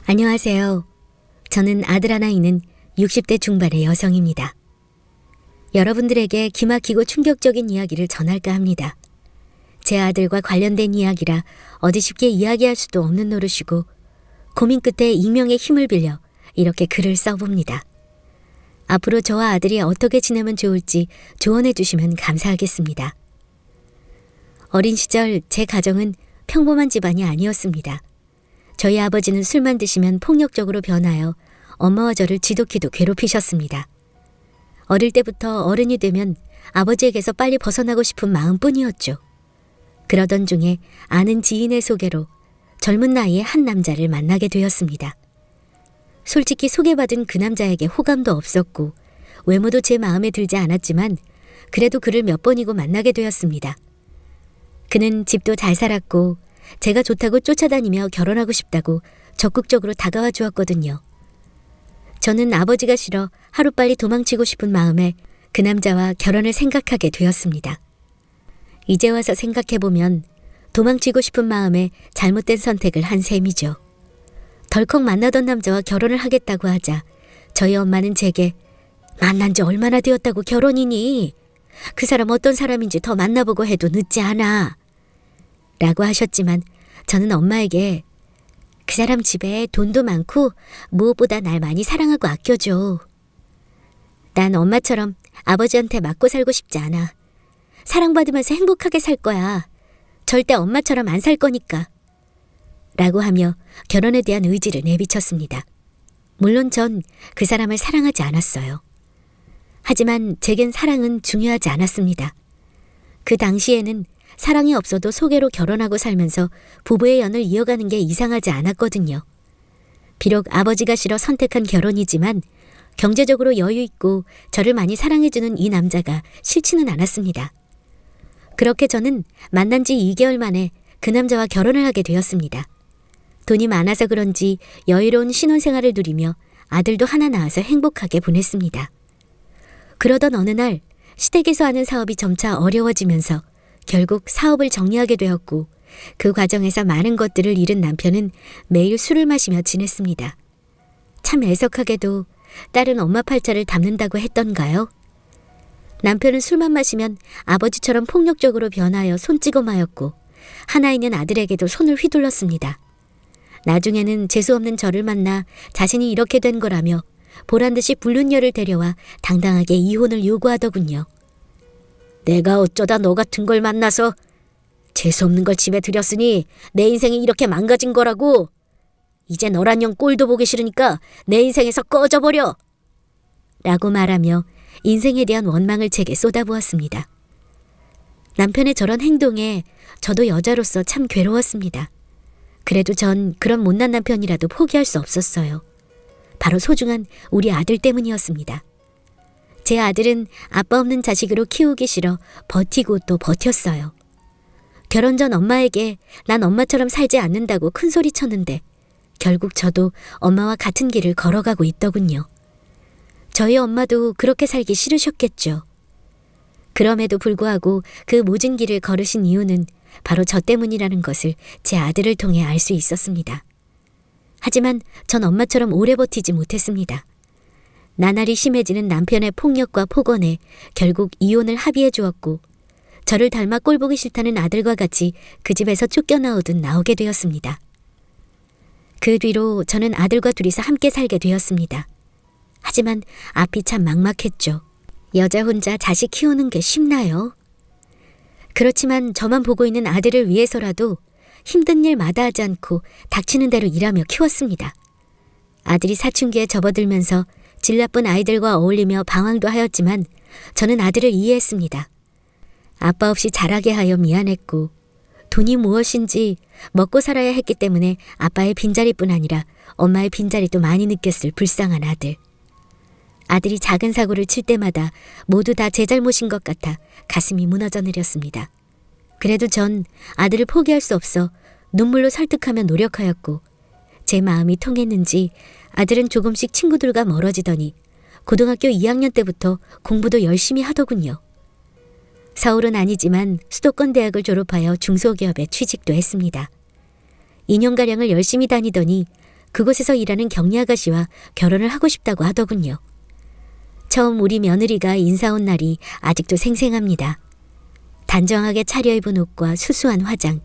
안녕하세요. 저는 아들 하나 있는 60대 중반의 여성입니다. 여러분들에게 기막히고 충격적인 이야기를 전할까 합니다. 제 아들과 관련된 이야기라 어디 쉽게 이야기할 수도 없는 노릇이고 고민 끝에 익명의 힘을 빌려 이렇게 글을 써봅니다. 앞으로 저와 아들이 어떻게 지내면 좋을지 조언해 주시면 감사하겠습니다. 어린 시절 제 가정은 평범한 집안이 아니었습니다. 저희 아버지는 술만 드시면 폭력적으로 변하여 엄마와 저를 지독히도 괴롭히셨습니다. 어릴 때부터 어른이 되면 아버지에게서 빨리 벗어나고 싶은 마음뿐이었죠. 그러던 중에 아는 지인의 소개로 젊은 나이에 한 남자를 만나게 되었습니다. 솔직히 소개받은 그 남자에게 호감도 없었고 외모도 제 마음에 들지 않았지만 그래도 그를 몇 번이고 만나게 되었습니다. 그는 집도 잘 살았고 제가 좋다고 쫓아다니며 결혼하고 싶다고 적극적으로 다가와 주었거든요. 저는 아버지가 싫어 하루빨리 도망치고 싶은 마음에 그 남자와 결혼을 생각하게 되었습니다. 이제 와서 생각해보면 도망치고 싶은 마음에 잘못된 선택을 한 셈이죠. 덜컥 만나던 남자와 결혼을 하겠다고 하자 저희 엄마는 제게 만난 지 얼마나 되었다고 결혼이니? 그 사람 어떤 사람인지 더 만나보고 해도 늦지 않아. 라고 하셨지만 저는 엄마에게 그 사람 집에 돈도 많고 무엇보다 날 많이 사랑하고 아껴줘. 난 엄마처럼 아버지한테 맞고 살고 싶지 않아. 사랑받으면서 행복하게 살 거야. 절대 엄마처럼 안 살 거니까. 라고 하며 결혼에 대한 의지를 내비쳤습니다. 물론 전 그 사람을 사랑하지 않았어요. 하지만 제겐 사랑은 중요하지 않았습니다. 그 당시에는 사랑이 없어도 소개로 결혼하고 살면서 부부의 연을 이어가는 게 이상하지 않았거든요. 비록 아버지가 싫어 선택한 결혼이지만 경제적으로 여유 있고 저를 많이 사랑해주는 이 남자가 싫지는 않았습니다. 그렇게 저는 만난 지 2개월 만에 그 남자와 결혼을 하게 되었습니다. 돈이 많아서 그런지 여유로운 신혼생활을 누리며 아들도 하나 낳아서 행복하게 보냈습니다. 그러던 어느 날 시댁에서 하는 사업이 점차 어려워지면서 결국 사업을 정리하게 되었고 그 과정에서 많은 것들을 잃은 남편은 매일 술을 마시며 지냈습니다. 참 애석하게도 딸은 엄마 팔자를 담는다고 했던가요? 남편은 술만 마시면 아버지처럼 폭력적으로 변하여 손찌검하였고 하나 있는 아들에게도 손을 휘둘렀습니다. 나중에는 재수없는 저를 만나 자신이 이렇게 된 거라며 보란듯이 불륜녀를 데려와 당당하게 이혼을 요구하더군요. 내가 어쩌다 너 같은 걸 만나서 재수없는 걸 집에 들였으니 내 인생이 이렇게 망가진 거라고. 이제 너란 년 꼴도 보기 싫으니까 내 인생에서 꺼져버려. 라고 말하며 인생에 대한 원망을 제게 쏟아부었습니다. 남편의 저런 행동에 저도 여자로서 참 괴로웠습니다. 그래도 전 그런 못난 남편이라도 포기할 수 없었어요. 바로 소중한 우리 아들 때문이었습니다. 제 아들은 아빠 없는 자식으로 키우기 싫어 버티고 또 버텼어요. 결혼 전 엄마에게 난 엄마처럼 살지 않는다고 큰소리 쳤는데 결국 저도 엄마와 같은 길을 걸어가고 있더군요. 저희 엄마도 그렇게 살기 싫으셨겠죠. 그럼에도 불구하고 그 모진 길을 걸으신 이유는 바로 저 때문이라는 것을 제 아들을 통해 알 수 있었습니다. 하지만 전 엄마처럼 오래 버티지 못했습니다. 나날이 심해지는 남편의 폭력과 폭언에 결국 이혼을 합의해 주었고 저를 닮아 꼴보기 싫다는 아들과 같이 그 집에서 쫓겨나오듯 나오게 되었습니다. 그 뒤로 저는 아들과 둘이서 함께 살게 되었습니다. 하지만 앞이 참 막막했죠. 여자 혼자 자식 키우는 게 쉽나요? 그렇지만 저만 보고 있는 아들을 위해서라도 힘든 일 마다하지 않고 닥치는 대로 일하며 키웠습니다. 아들이 사춘기에 접어들면서 질 나쁜 아이들과 어울리며 방황도 하였지만 저는 아들을 이해했습니다. 아빠 없이 자라게 하여 미안했고 돈이 무엇인지 먹고 살아야 했기 때문에 아빠의 빈자리뿐 아니라 엄마의 빈자리도 많이 느꼈을 불쌍한 아들. 아들이 작은 사고를 칠 때마다 모두 다 제 잘못인 것 같아 가슴이 무너져 내렸습니다. 그래도 전 아들을 포기할 수 없어 눈물로 설득하며 노력하였고 제 마음이 통했는지 아들은 조금씩 친구들과 멀어지더니 고등학교 2학년 때부터 공부도 열심히 하더군요. 서울은 아니지만 수도권 대학을 졸업하여 중소기업에 취직도 했습니다. 2년가량을 열심히 다니더니 그곳에서 일하는 격리 아가씨와 결혼을 하고 싶다고 하더군요. 처음 우리 며느리가 인사 온 날이 아직도 생생합니다. 단정하게 차려입은 옷과 수수한 화장,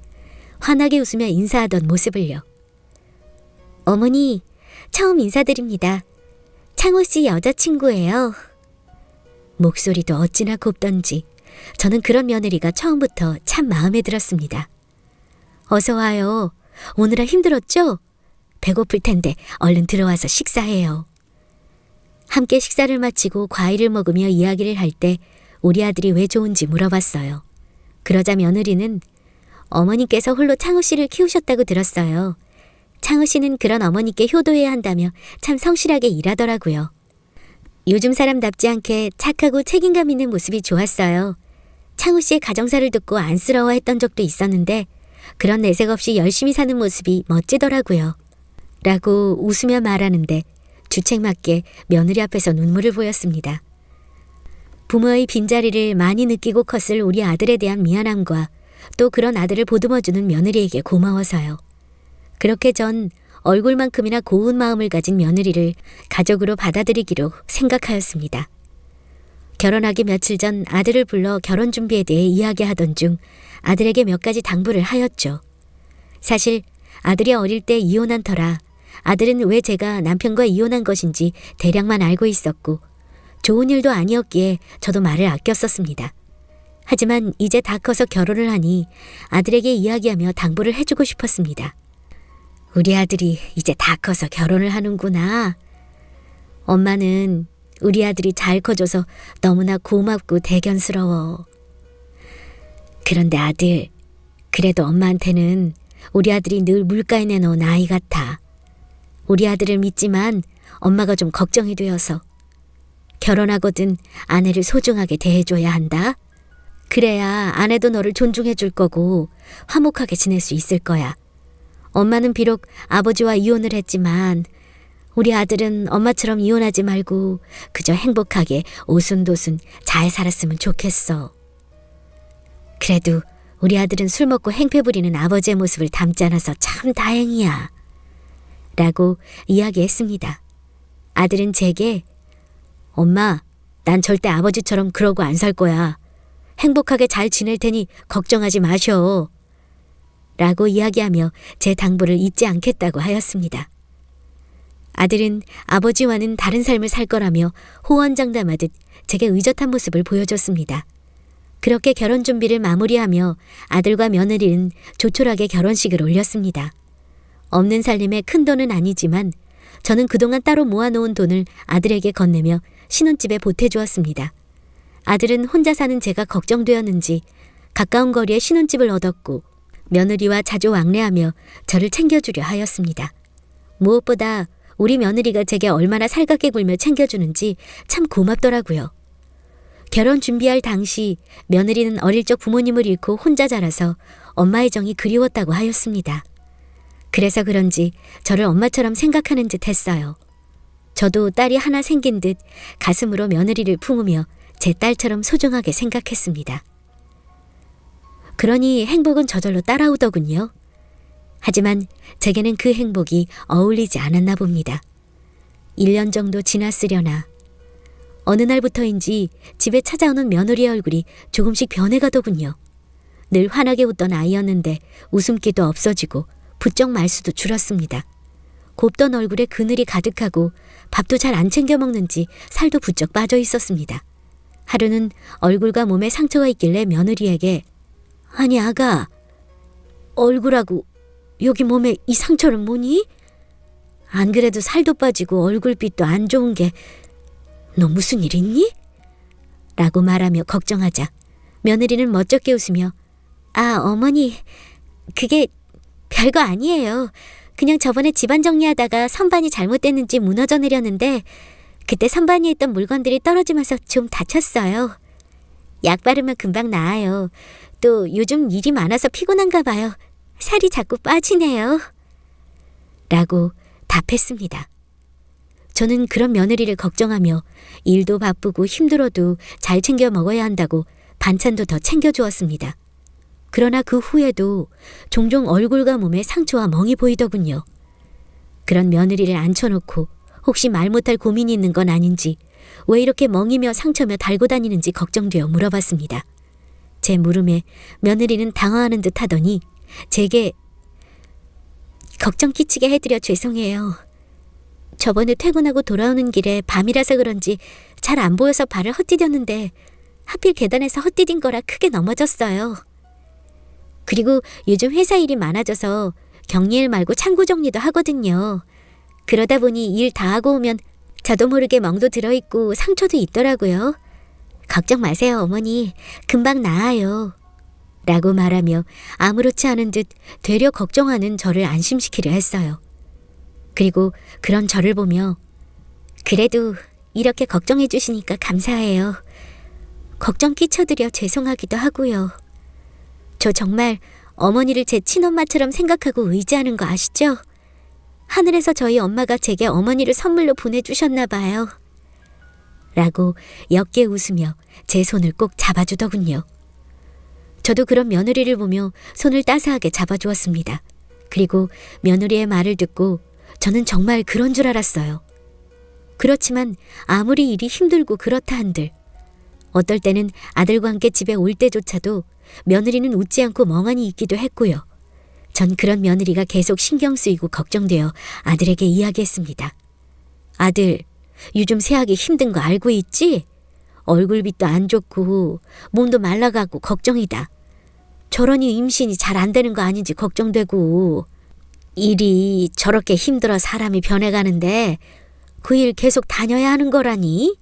환하게 웃으며 인사하던 모습을요. 어머니, 처음 인사드립니다. 창호 씨 여자친구예요. 목소리도 어찌나 곱던지 저는 그런 며느리가 처음부터 참 마음에 들었습니다. 어서 와요. 오느라 힘들었죠? 배고플 텐데 얼른 들어와서 식사해요. 함께 식사를 마치고 과일을 먹으며 이야기를 할 때 우리 아들이 왜 좋은지 물어봤어요. 그러자 며느리는 어머니께서 홀로 창호 씨를 키우셨다고 들었어요. 창호 씨는 그런 어머니께 효도해야 한다며 참 성실하게 일하더라고요. 요즘 사람답지 않게 착하고 책임감 있는 모습이 좋았어요. 창호 씨의 가정사를 듣고 안쓰러워했던 적도 있었는데 그런 내색 없이 열심히 사는 모습이 멋지더라고요. 라고 웃으며 말하는데 주책맞게 며느리 앞에서 눈물을 보였습니다. 부모의 빈자리를 많이 느끼고 컸을 우리 아들에 대한 미안함과 또 그런 아들을 보듬어주는 며느리에게 고마워서요. 그렇게 전 얼굴만큼이나 고운 마음을 가진 며느리를 가족으로 받아들이기로 생각하였습니다. 결혼하기 며칠 전 아들을 불러 결혼 준비에 대해 이야기하던 중 아들에게 몇 가지 당부를 하였죠. 사실 아들이 어릴 때 이혼한 터라 아들은 왜 제가 남편과 이혼한 것인지 대략만 알고 있었고 좋은 일도 아니었기에 저도 말을 아꼈었습니다. 하지만 이제 다 커서 결혼을 하니 아들에게 이야기하며 당부를 해주고 싶었습니다. 우리 아들이 이제 다 커서 결혼을 하는구나. 엄마는 우리 아들이 잘 커줘서 너무나 고맙고 대견스러워. 그런데 아들, 그래도 엄마한테는 우리 아들이 늘 물가에 내놓은 아이 같아. 우리 아들을 믿지만 엄마가 좀 걱정이 되어서. 결혼하거든 아내를 소중하게 대해줘야 한다. 그래야 아내도 너를 존중해 줄 거고 화목하게 지낼 수 있을 거야. 엄마는 비록 아버지와 이혼을 했지만 우리 아들은 엄마처럼 이혼하지 말고 그저 행복하게 오순도순 잘 살았으면 좋겠어. 그래도 우리 아들은 술 먹고 행패 부리는 아버지의 모습을 닮지 않아서 참 다행이야. 라고 이야기했습니다. 아들은 제게 엄마, 난 절대 아버지처럼 그러고 안 살 거야. 행복하게 잘 지낼 테니 걱정하지 마셔. 라고 이야기하며 제 당부를 잊지 않겠다고 하였습니다. 아들은 아버지와는 다른 삶을 살 거라며 호언장담하듯 제게 의젓한 모습을 보여줬습니다. 그렇게 결혼 준비를 마무리하며 아들과 며느리는 조촐하게 결혼식을 올렸습니다. 없는 살림에 큰 돈은 아니지만 저는 그동안 따로 모아놓은 돈을 아들에게 건네며 신혼집에 보태주었습니다. 아들은 혼자 사는 제가 걱정되었는지 가까운 거리에 신혼집을 얻었고 며느리와 자주 왕래하며 저를 챙겨주려 하였습니다. 무엇보다 우리 며느리가 제게 얼마나 살갑게 굴며 챙겨주는지 참 고맙더라고요. 결혼 준비할 당시 며느리는 어릴 적 부모님을 잃고 혼자 자라서 엄마의 정이 그리웠다고 하였습니다. 그래서 그런지 저를 엄마처럼 생각하는 듯 했어요. 저도 딸이 하나 생긴 듯 가슴으로 며느리를 품으며 제 딸처럼 소중하게 생각했습니다. 그러니 행복은 저절로 따라오더군요. 하지만 제게는 그 행복이 어울리지 않았나 봅니다. 1년 정도 지났으려나 어느 날부터인지 집에 찾아오는 며느리의 얼굴이 조금씩 변해가더군요. 늘 환하게 웃던 아이였는데 웃음기도 없어지고 부쩍 말수도 줄었습니다. 곱던 얼굴에 그늘이 가득하고 밥도 잘 안 챙겨 먹는지 살도 부쩍 빠져 있었습니다. 하루는 얼굴과 몸에 상처가 있길래 며느리에게 아니 아가, 얼굴하고 여기 몸에 이 상처는 뭐니? 안 그래도 살도 빠지고 얼굴빛도 안 좋은 게 너 무슨 일 있니? 라고 말하며 걱정하자 며느리는 멋쩍게 웃으며 아 어머니 그게 별거 아니에요. 그냥 저번에 집안 정리하다가 선반이 잘못됐는지 무너져 내렸는데 그때 선반 위에 있던 물건들이 떨어지면서 좀 다쳤어요. 약 바르면 금방 나아요. 또 요즘 일이 많아서 피곤한가 봐요. 살이 자꾸 빠지네요. 라고 답했습니다. 저는 그런 며느리를 걱정하며 일도 바쁘고 힘들어도 잘 챙겨 먹어야 한다고 반찬도 더 챙겨주었습니다. 그러나 그 후에도 종종 얼굴과 몸에 상처와 멍이 보이더군요. 그런 며느리를 앉혀놓고 혹시 말 못할 고민이 있는 건 아닌지, 왜 이렇게 멍이며 상처며 달고 다니는지 걱정되어 물어봤습니다. 제 물음에 며느리는 당황하는 듯 하더니 제게 걱정 끼치게 해드려 죄송해요. 저번에 퇴근하고 돌아오는 길에 밤이라서 그런지 잘 안 보여서 발을 헛디뎠는데 하필 계단에서 헛디딘 거라 크게 넘어졌어요. 그리고 요즘 회사 일이 많아져서 격리일 말고 창고 정리도 하거든요. 그러다 보니 일 다 하고 오면 저도 모르게 멍도 들어있고 상처도 있더라고요. 걱정 마세요, 어머니. 금방 나아요. 라고 말하며 아무렇지 않은 듯 되려 걱정하는 저를 안심시키려 했어요. 그리고 그런 저를 보며 그래도 이렇게 걱정해 주시니까 감사해요. 걱정 끼쳐드려 죄송하기도 하고요. 저 정말 어머니를 제 친엄마처럼 생각하고 의지하는 거 아시죠? 하늘에서 저희 엄마가 제게 어머니를 선물로 보내주셨나 봐요. 라고 옅게 웃으며 제 손을 꼭 잡아주더군요. 저도 그런 며느리를 보며 손을 따스하게 잡아주었습니다. 그리고 며느리의 말을 듣고 저는 정말 그런 줄 알았어요. 그렇지만 아무리 일이 힘들고 그렇다 한들 어떨 때는 아들과 함께 집에 올 때조차도 며느리는 웃지 않고 멍하니 있기도 했고요. 전 그런 며느리가 계속 신경 쓰이고 걱정되어 아들에게 이야기했습니다. 아들, 요즘 새하기 힘든 거 알고 있지? 얼굴빛도 안 좋고 몸도 말라가고 걱정이다. 저러니 임신이 잘 안 되는 거 아닌지 걱정되고 일이 저렇게 힘들어 사람이 변해가는데 그 일 계속 다녀야 하는 거라니?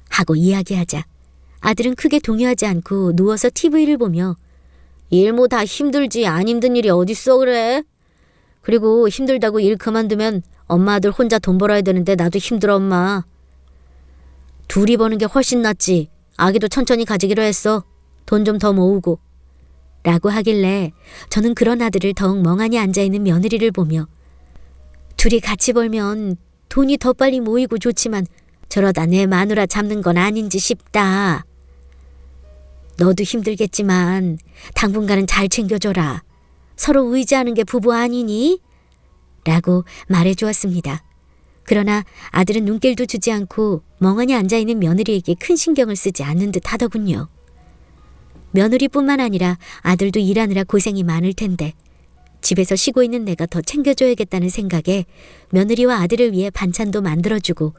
하고 이야기하자 아들은 크게 동요하지 않고 누워서 TV를 보며 일 뭐 다 힘들지 안 힘든 일이 어딨어 그래? 그리고 힘들다고 일 그만두면 엄마 아들 혼자 돈 벌어야 되는데 나도 힘들어 엄마. 둘이 버는 게 훨씬 낫지. 아기도 천천히 가지기로 했어. 돈 좀 더 모으고. 라고 하길래 저는 그런 아들을 더욱 멍하니 앉아있는 며느리를 보며 둘이 같이 벌면 돈이 더 빨리 모이고 좋지만 저러다 내 마누라 잡는 건 아닌지 싶다. 너도 힘들겠지만 당분간은 잘 챙겨줘라. 서로 의지하는 게 부부 아니니? 라고 말해주었습니다. 그러나 아들은 눈길도 주지 않고 멍하니 앉아있는 며느리에게 큰 신경을 쓰지 않는 듯 하더군요. 며느리뿐만 아니라 아들도 일하느라 고생이 많을 텐데 집에서 쉬고 있는 내가 더 챙겨줘야겠다는 생각에 며느리와 아들을 위해 반찬도 만들어주고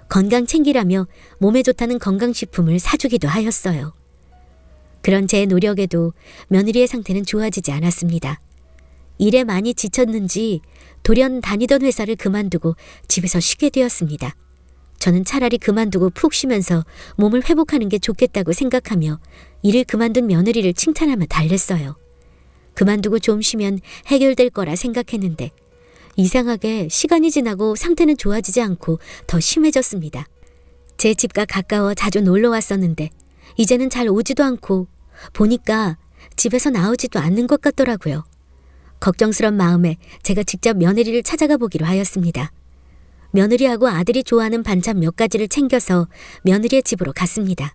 건강 챙기라며 몸에 좋다는 건강식품을 사주기도 하였어요. 그런 제 노력에도 며느리의 상태는 좋아지지 않았습니다. 일에 많이 지쳤는지 돌연 다니던 회사를 그만두고 집에서 쉬게 되었습니다. 저는 차라리 그만두고 푹 쉬면서 몸을 회복하는 게 좋겠다고 생각하며 일을 그만둔 며느리를 칭찬하며 달랬어요. 그만두고 좀 쉬면 해결될 거라 생각했는데 이상하게 시간이 지나고 상태는 좋아지지 않고 더 심해졌습니다. 제 집과 가까워 자주 놀러 왔었는데 이제는 잘 오지도 않고 보니까 집에서 나오지도 않는 것 같더라고요. 걱정스런 마음에 제가 직접 며느리를 찾아가 보기로 하였습니다. 며느리하고 아들이 좋아하는 반찬 몇 가지를 챙겨서 며느리의 집으로 갔습니다.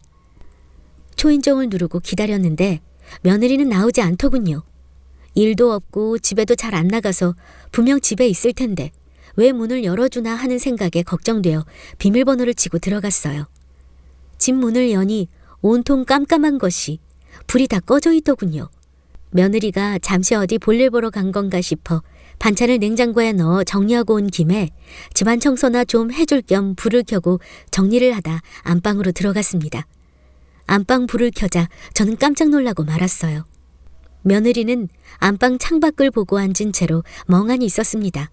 초인종을 누르고 기다렸는데 며느리는 나오지 않더군요. 일도 없고 집에도 잘 안 나가서 분명 집에 있을 텐데 왜 문을 열어주나 하는 생각에 걱정되어 비밀번호를 치고 들어갔어요. 집 문을 여니 온통 깜깜한 것이 불이 다 꺼져 있더군요. 며느리가 잠시 어디 볼일 보러 간 건가 싶어 반찬을 냉장고에 넣어 정리하고 온 김에 집안 청소나 좀 해줄 겸 불을 켜고 정리를 하다 안방으로 들어갔습니다. 안방 불을 켜자 저는 깜짝 놀라고 말았어요. 며느리는 안방 창밖을 보고 앉은 채로 멍하니 있었습니다.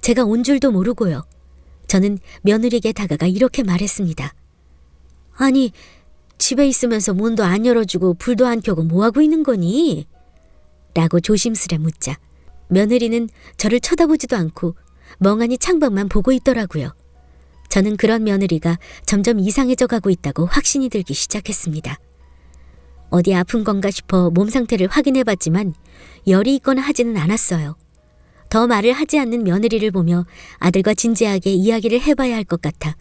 제가 온 줄도 모르고요. 저는 며느리에게 다가가 이렇게 말했습니다. 아니, 집에 있으면서 문도 안 열어주고 불도 안 켜고 뭐하고 있는 거니? 라고 조심스레 묻자 며느리는 저를 쳐다보지도 않고 멍하니 창밖만 보고 있더라고요. 저는 그런 며느리가 점점 이상해져 가고 있다고 확신이 들기 시작했습니다. 어디 아픈 건가 싶어 몸 상태를 확인해봤지만 열이 있거나 하지는 않았어요. 더 말을 하지 않는 며느리를 보며 아들과 진지하게 이야기를 해봐야 할 것 같아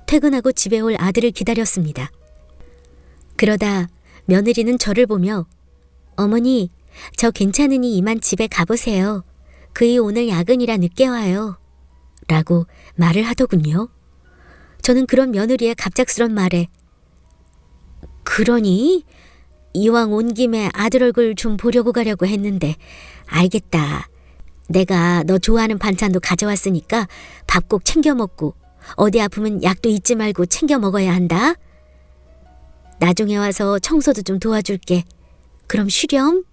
퇴근하고 집에 올 아들을 기다렸습니다. 그러다 며느리는 저를 보며 어머니, 저 괜찮으니 이만 집에 가보세요. 그이 오늘 야근이라 늦게 와요. 라고 말을 하더군요. 저는 그런 며느리의 갑작스런 말에 그러니? 이왕 온 김에 아들 얼굴 좀 보려고 가려고 했는데 알겠다. 내가 너 좋아하는 반찬도 가져왔으니까 밥 꼭 챙겨 먹고 어디 아프면 약도 잊지 말고 챙겨 먹어야 한다. 나중에 와서 청소도 좀 도와줄게. 그럼 쉬렴?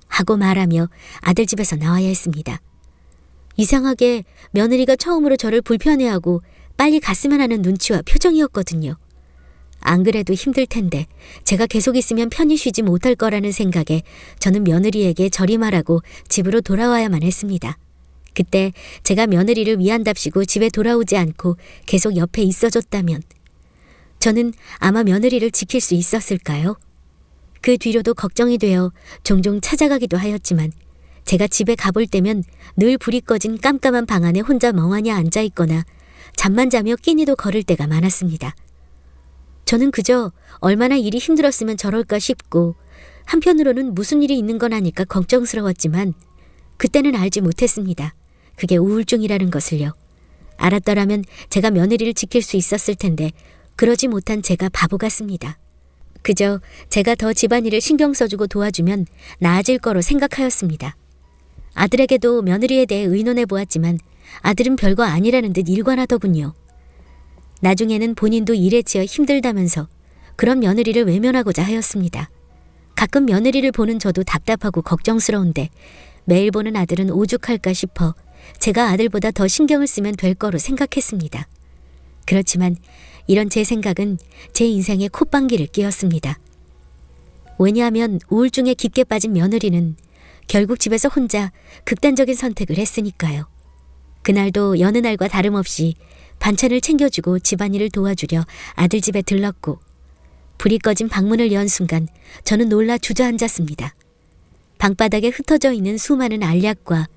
하고 말하며 아들 집에서 나와야 했습니다. 이상하게 며느리가 처음으로 저를 불편해하고 빨리 갔으면 하는 눈치와 표정이었거든요. 안 그래도 힘들 텐데 제가 계속 있으면 편히 쉬지 못할 거라는 생각에 저는 며느리에게 저리 말하고 집으로 돌아와야만 했습니다. 그때 제가 며느리를 위한답시고 집에 돌아오지 않고 계속 옆에 있어줬다면 저는 아마 며느리를 지킬 수 있었을까요? 그 뒤로도 걱정이 되어 종종 찾아가기도 하였지만 제가 집에 가볼 때면 늘 불이 꺼진 깜깜한 방 안에 혼자 멍하니 앉아있거나 잠만 자며 끼니도 거를 때가 많았습니다. 저는 그저 얼마나 일이 힘들었으면 저럴까 싶고 한편으로는 무슨 일이 있는 건 아닐까 걱정스러웠지만 그때는 알지 못했습니다. 그게 우울증이라는 것을요. 알았더라면 제가 며느리를 지킬 수 있었을 텐데 그러지 못한 제가 바보 같습니다. 그저 제가 더 집안일을 신경 써주고 도와주면 나아질 거로 생각하였습니다. 아들에게도 며느리에 대해 의논해 보았지만 아들은 별거 아니라는 듯 일관하더군요. 나중에는 본인도 일에 치여 힘들다면서 그런 며느리를 외면하고자 하였습니다. 가끔 며느리를 보는 저도 답답하고 걱정스러운데 매일 보는 아들은 오죽할까 싶어 제가 아들보다 더 신경을 쓰면 될 거로 생각했습니다. 그렇지만 이런 제 생각은 제 인생에 콧방귀를 뀌었습니다. 왜냐하면 우울증에 깊게 빠진 며느리는 결국 집에서 혼자 극단적인 선택을 했으니까요. 그날도 여느 날과 다름없이 반찬을 챙겨주고 집안일을 도와주려 아들 집에 들렀고 불이 꺼진 방문을 연 순간 저는 놀라 주저앉았습니다. 방바닥에 흩어져 있는 수많은 알약과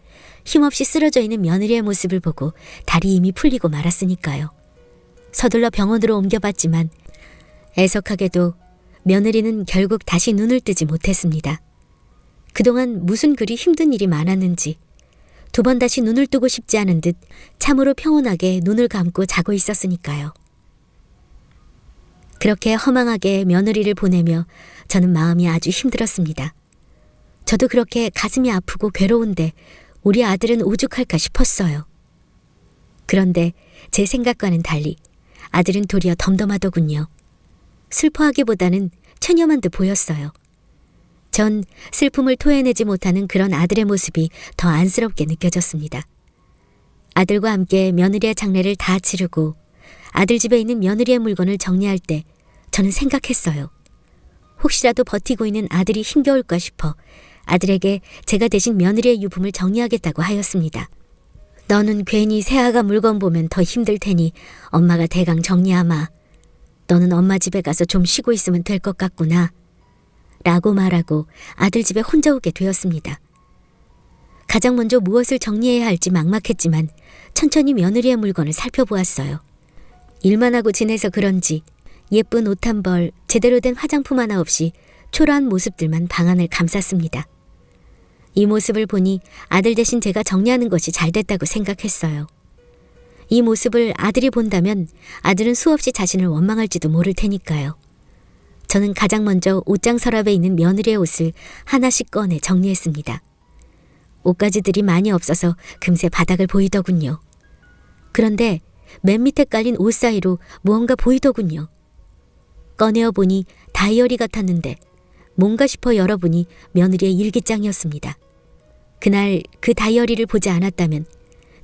힘없이 쓰러져 있는 며느리의 모습을 보고 다리 이미 풀리고 말았으니까요. 서둘러 병원으로 옮겨봤지만 애석하게도 며느리는 결국 다시 눈을 뜨지 못했습니다. 그동안 무슨 그리 힘든 일이 많았는지 2번 다시 눈을 뜨고 싶지 않은 듯 참으로 평온하게 눈을 감고 자고 있었으니까요. 그렇게 허망하게 며느리를 보내며 저는 마음이 아주 힘들었습니다. 저도 그렇게 가슴이 아프고 괴로운데 우리 아들은 오죽할까 싶었어요. 그런데 제 생각과는 달리 아들은 도리어 덤덤하더군요. 슬퍼하기보다는 체념한 듯 보였어요. 전 슬픔을 토해내지 못하는 그런 아들의 모습이 더 안쓰럽게 느껴졌습니다. 아들과 함께 며느리의 장례를 다 치르고 아들 집에 있는 며느리의 물건을 정리할 때 저는 생각했어요. 혹시라도 버티고 있는 아들이 힘겨울까 싶어 아들에게 제가 대신 며느리의 유품을 정리하겠다고 하였습니다. 너는 괜히 새아가 물건 보면 더 힘들 테니 엄마가 대강 정리하마. 너는 엄마 집에 가서 좀 쉬고 있으면 될 것 같구나. 라고 말하고 아들 집에 혼자 오게 되었습니다. 가장 먼저 무엇을 정리해야 할지 막막했지만 천천히 며느리의 물건을 살펴보았어요. 일만 하고 지내서 그런지 예쁜 옷 한 벌, 제대로 된 화장품 하나 없이 초라한 모습들만 방 안을 감쌌습니다. 이 모습을 보니 아들 대신 제가 정리하는 것이 잘 됐다고 생각했어요. 이 모습을 아들이 본다면 아들은 수없이 자신을 원망할지도 모를 테니까요. 저는 가장 먼저 옷장 서랍에 있는 며느리의 옷을 하나씩 꺼내 정리했습니다. 옷가지들이 많이 없어서 금세 바닥을 보이더군요. 그런데 맨 밑에 깔린 옷 사이로 무언가 보이더군요. 꺼내어 보니 다이어리 같았는데 뭔가 싶어 열어보니 며느리의 일기장이었습니다. 그날 그 다이어리를 보지 않았다면,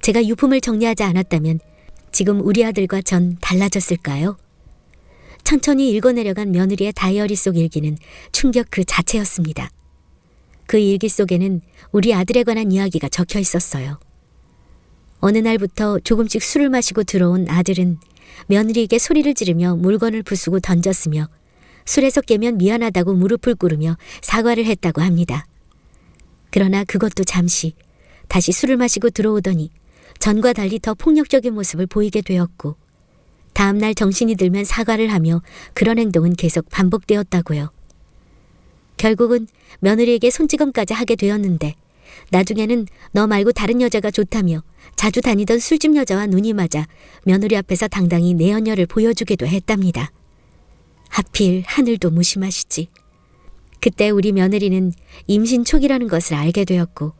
제가 유품을 정리하지 않았다면 지금 우리 아들과 전 달라졌을까요? 천천히 읽어내려간 며느리의 다이어리 속 일기는 충격 그 자체였습니다. 그 일기 속에는 우리 아들에 관한 이야기가 적혀 있었어요. 어느 날부터 조금씩 술을 마시고 들어온 아들은 며느리에게 소리를 지르며 물건을 부수고 던졌으며 술에서 깨면 미안하다고 무릎을 꿇으며 사과를 했다고 합니다. 그러나 그것도 잠시, 다시 술을 마시고 들어오더니 전과 달리 더 폭력적인 모습을 보이게 되었고 다음날 정신이 들면 사과를 하며 그런 행동은 계속 반복되었다고요. 결국은 며느리에게 손찌검까지 하게 되었는데 나중에는 너 말고 다른 여자가 좋다며 자주 다니던 술집 여자와 눈이 맞아 며느리 앞에서 당당히 내연녀를 보여주기도 했답니다. 하필 하늘도 무심하시지. 그때 우리 며느리는 임신 초기라는 것을 알게 되었고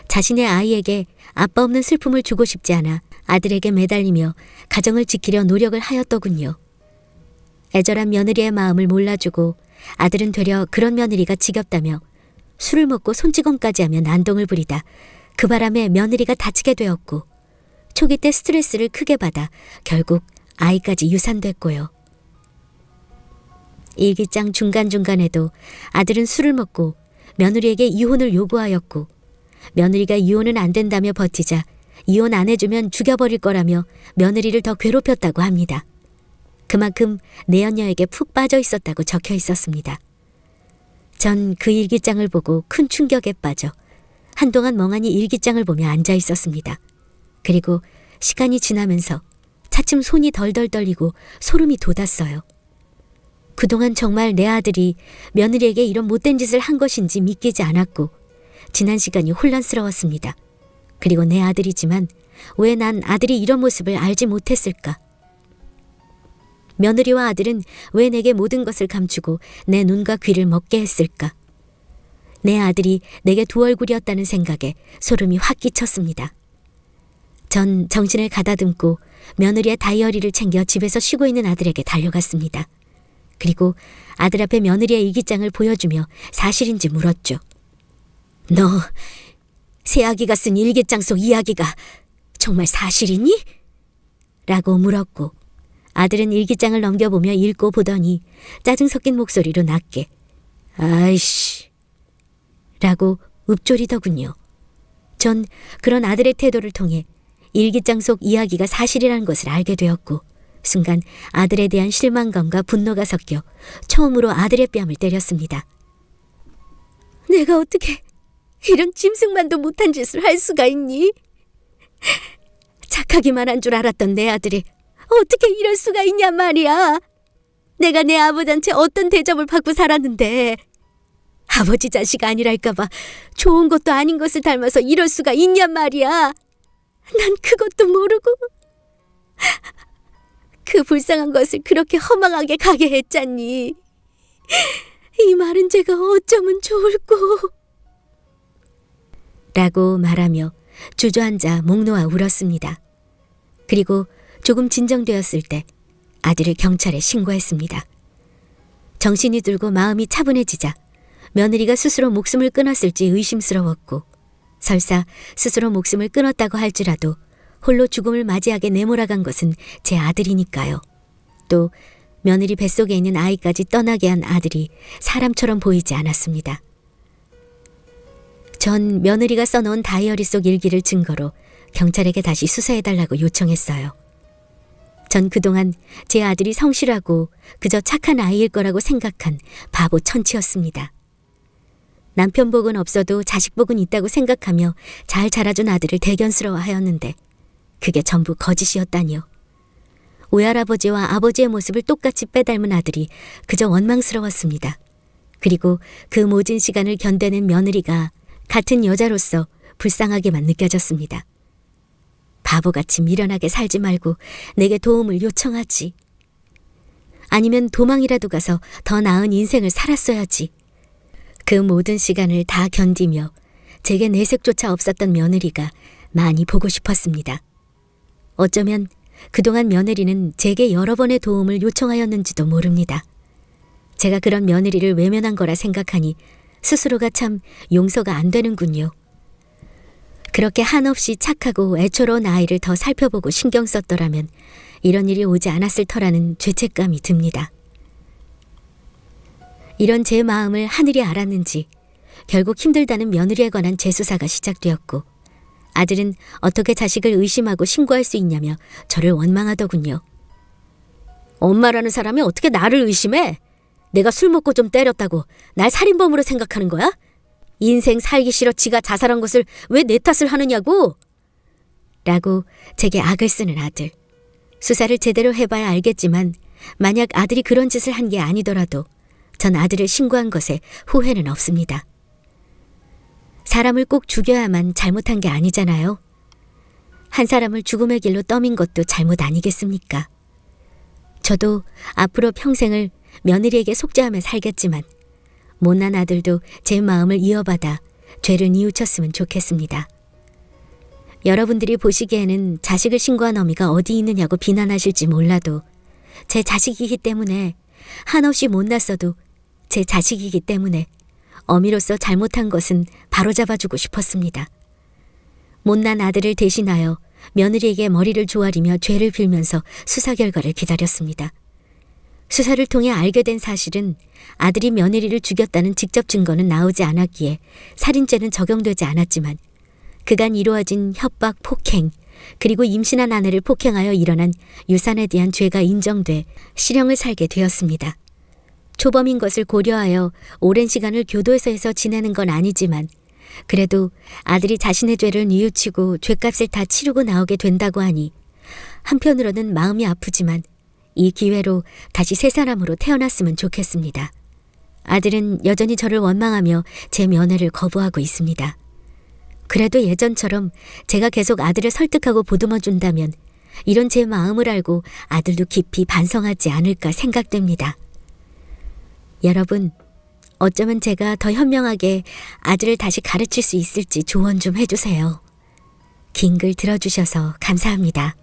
자신의 아이에게 아빠 없는 슬픔을 주고 싶지 않아 아들에게 매달리며 가정을 지키려 노력을 하였더군요. 애절한 며느리의 마음을 몰라주고 아들은 되려 그런 며느리가 지겹다며 술을 먹고 손찌검까지 하며 난동을 부리다 그 바람에 며느리가 다치게 되었고 초기 때 스트레스를 크게 받아 결국 아이까지 유산됐고요. 일기장 중간중간에도 아들은 술을 먹고 며느리에게 이혼을 요구하였고 며느리가 이혼은 안 된다며 버티자 이혼 안 해주면 죽여버릴 거라며 며느리를 더 괴롭혔다고 합니다. 그만큼 내연녀에게 푹 빠져 있었다고 적혀 있었습니다. 전 그 일기장을 보고 큰 충격에 빠져 한동안 멍하니 일기장을 보며 앉아 있었습니다. 그리고 시간이 지나면서 차츰 손이 덜덜 떨리고 소름이 돋았어요. 그동안 정말 내 아들이 며느리에게 이런 못된 짓을 한 것인지 믿기지 않았고 지난 시간이 혼란스러웠습니다. 그리고 내 아들이지만 왜 난 아들이 이런 모습을 알지 못했을까? 며느리와 아들은 왜 내게 모든 것을 감추고 내 눈과 귀를 먹게 했을까? 내 아들이 내게 두 얼굴이었다는 생각에 소름이 확 끼쳤습니다. 전 정신을 가다듬고 며느리의 다이어리를 챙겨 집에서 쉬고 있는 아들에게 달려갔습니다. 그리고 아들 앞에 며느리의 일기장을 보여주며 사실인지 물었죠. 너 새아기가 쓴 일기장 속 이야기가 정말 사실이니? 라고 물었고 아들은 일기장을 넘겨보며 읽고 보더니 짜증 섞인 목소리로 낮게 아이씨 라고 읊조리더군요. 전 그런 아들의 태도를 통해 일기장 속 이야기가 사실이라는 것을 알게 되었고 순간 아들에 대한 실망감과 분노가 섞여 처음으로 아들의 뺨을 때렸습니다. 내가 어떻게 이런 짐승만도 못한 짓을 할 수가 있니? 착하기만 한 줄 알았던 내 아들이 어떻게 이럴 수가 있냔 말이야. 내가 내 아버지한테 어떤 대접을 받고 살았는데 아버지 자식 아니랄까봐 좋은 것도 아닌 것을 닮아서 이럴 수가 있냔 말이야. 난 그것도 모르고 그 불쌍한 것을 그렇게 허망하게 가게 했잖니. 이 말은 제가 어쩌면 좋을꼬. 라고 말하며 주저앉아 목 놓아 울었습니다. 그리고 조금 진정되었을 때 아들을 경찰에 신고했습니다. 정신이 들고 마음이 차분해지자 며느리가 스스로 목숨을 끊었을지 의심스러웠고 설사 스스로 목숨을 끊었다고 할지라도 홀로 죽음을 맞이하게 내몰아간 것은 제 아들이니까요. 또 며느리 뱃속에 있는 아이까지 떠나게 한 아들이 사람처럼 보이지 않았습니다. 전 며느리가 써놓은 다이어리 속 일기를 증거로 경찰에게 다시 수사해달라고 요청했어요. 전 그동안 제 아들이 성실하고 그저 착한 아이일 거라고 생각한 바보 천치였습니다. 남편 복은 없어도 자식 복은 있다고 생각하며 잘 자라준 아들을 대견스러워하였는데 그게 전부 거짓이었다니요. 외할아버지와 아버지의 모습을 똑같이 빼닮은 아들이 그저 원망스러웠습니다. 그리고 그 모진 시간을 견뎌낸 며느리가 같은 여자로서 불쌍하게만 느껴졌습니다. 바보같이 미련하게 살지 말고 내게 도움을 요청하지. 아니면 도망이라도 가서 더 나은 인생을 살았어야지. 그 모든 시간을 다 견디며 제게 내색조차 없었던 며느리가 많이 보고 싶었습니다. 어쩌면 그동안 며느리는 제게 여러 번의 도움을 요청하였는지도 모릅니다. 제가 그런 며느리를 외면한 거라 생각하니 스스로가 참 용서가 안 되는군요. 그렇게 한없이 착하고 애처로운 아이를 더 살펴보고 신경 썼더라면 이런 일이 오지 않았을 터라는 죄책감이 듭니다. 이런 제 마음을 하늘이 알았는지 결국 힘들다는 며느리에 관한 재수사가 시작되었고 아들은 어떻게 자식을 의심하고 신고할 수 있냐며 저를 원망하더군요. 엄마라는 사람이 어떻게 나를 의심해? 내가 술 먹고 좀 때렸다고 날 살인범으로 생각하는 거야? 인생 살기 싫어 지가 자살한 것을 왜 내 탓을 하느냐고? 라고 제게 악을 쓰는 아들. 수사를 제대로 해봐야 알겠지만 만약 아들이 그런 짓을 한 게 아니더라도 전 아들을 신고한 것에 후회는 없습니다. 사람을 꼭 죽여야만 잘못한 게 아니잖아요. 한 사람을 죽음의 길로 떠민 것도 잘못 아니겠습니까? 저도 앞으로 평생을 며느리에게 속죄하며 살겠지만 못난 아들도 제 마음을 이어받아 죄를 뉘우쳤으면 좋겠습니다. 여러분들이 보시기에는 자식을 신고한 어미가 어디 있느냐고 비난하실지 몰라도 제 자식이기 때문에 한없이 못났어도 제 자식이기 때문에 어미로서 잘못한 것은 바로잡아주고 싶었습니다. 못난 아들을 대신하여 며느리에게 머리를 조아리며 죄를 빌면서 수사 결과를 기다렸습니다. 수사를 통해 알게 된 사실은 아들이 며느리를 죽였다는 직접 증거는 나오지 않았기에 살인죄는 적용되지 않았지만 그간 이루어진 협박, 폭행, 그리고 임신한 아내를 폭행하여 일어난 유산에 대한 죄가 인정돼 실형을 살게 되었습니다. 초범인 것을 고려하여 오랜 시간을 교도소에서 지내는 건 아니지만 그래도 아들이 자신의 죄를 뉘우치고 죄값을 다 치르고 나오게 된다고 하니 한편으로는 마음이 아프지만 이 기회로 다시 새 사람으로 태어났으면 좋겠습니다. 아들은 여전히 저를 원망하며 제 면회를 거부하고 있습니다. 그래도 예전처럼 제가 계속 아들을 설득하고 보듬어준다면 이런 제 마음을 알고 아들도 깊이 반성하지 않을까 생각됩니다. 여러분, 어쩌면 제가 더 현명하게 아들을 다시 가르칠 수 있을지 조언 좀 해주세요. 긴 글 들어주셔서 감사합니다.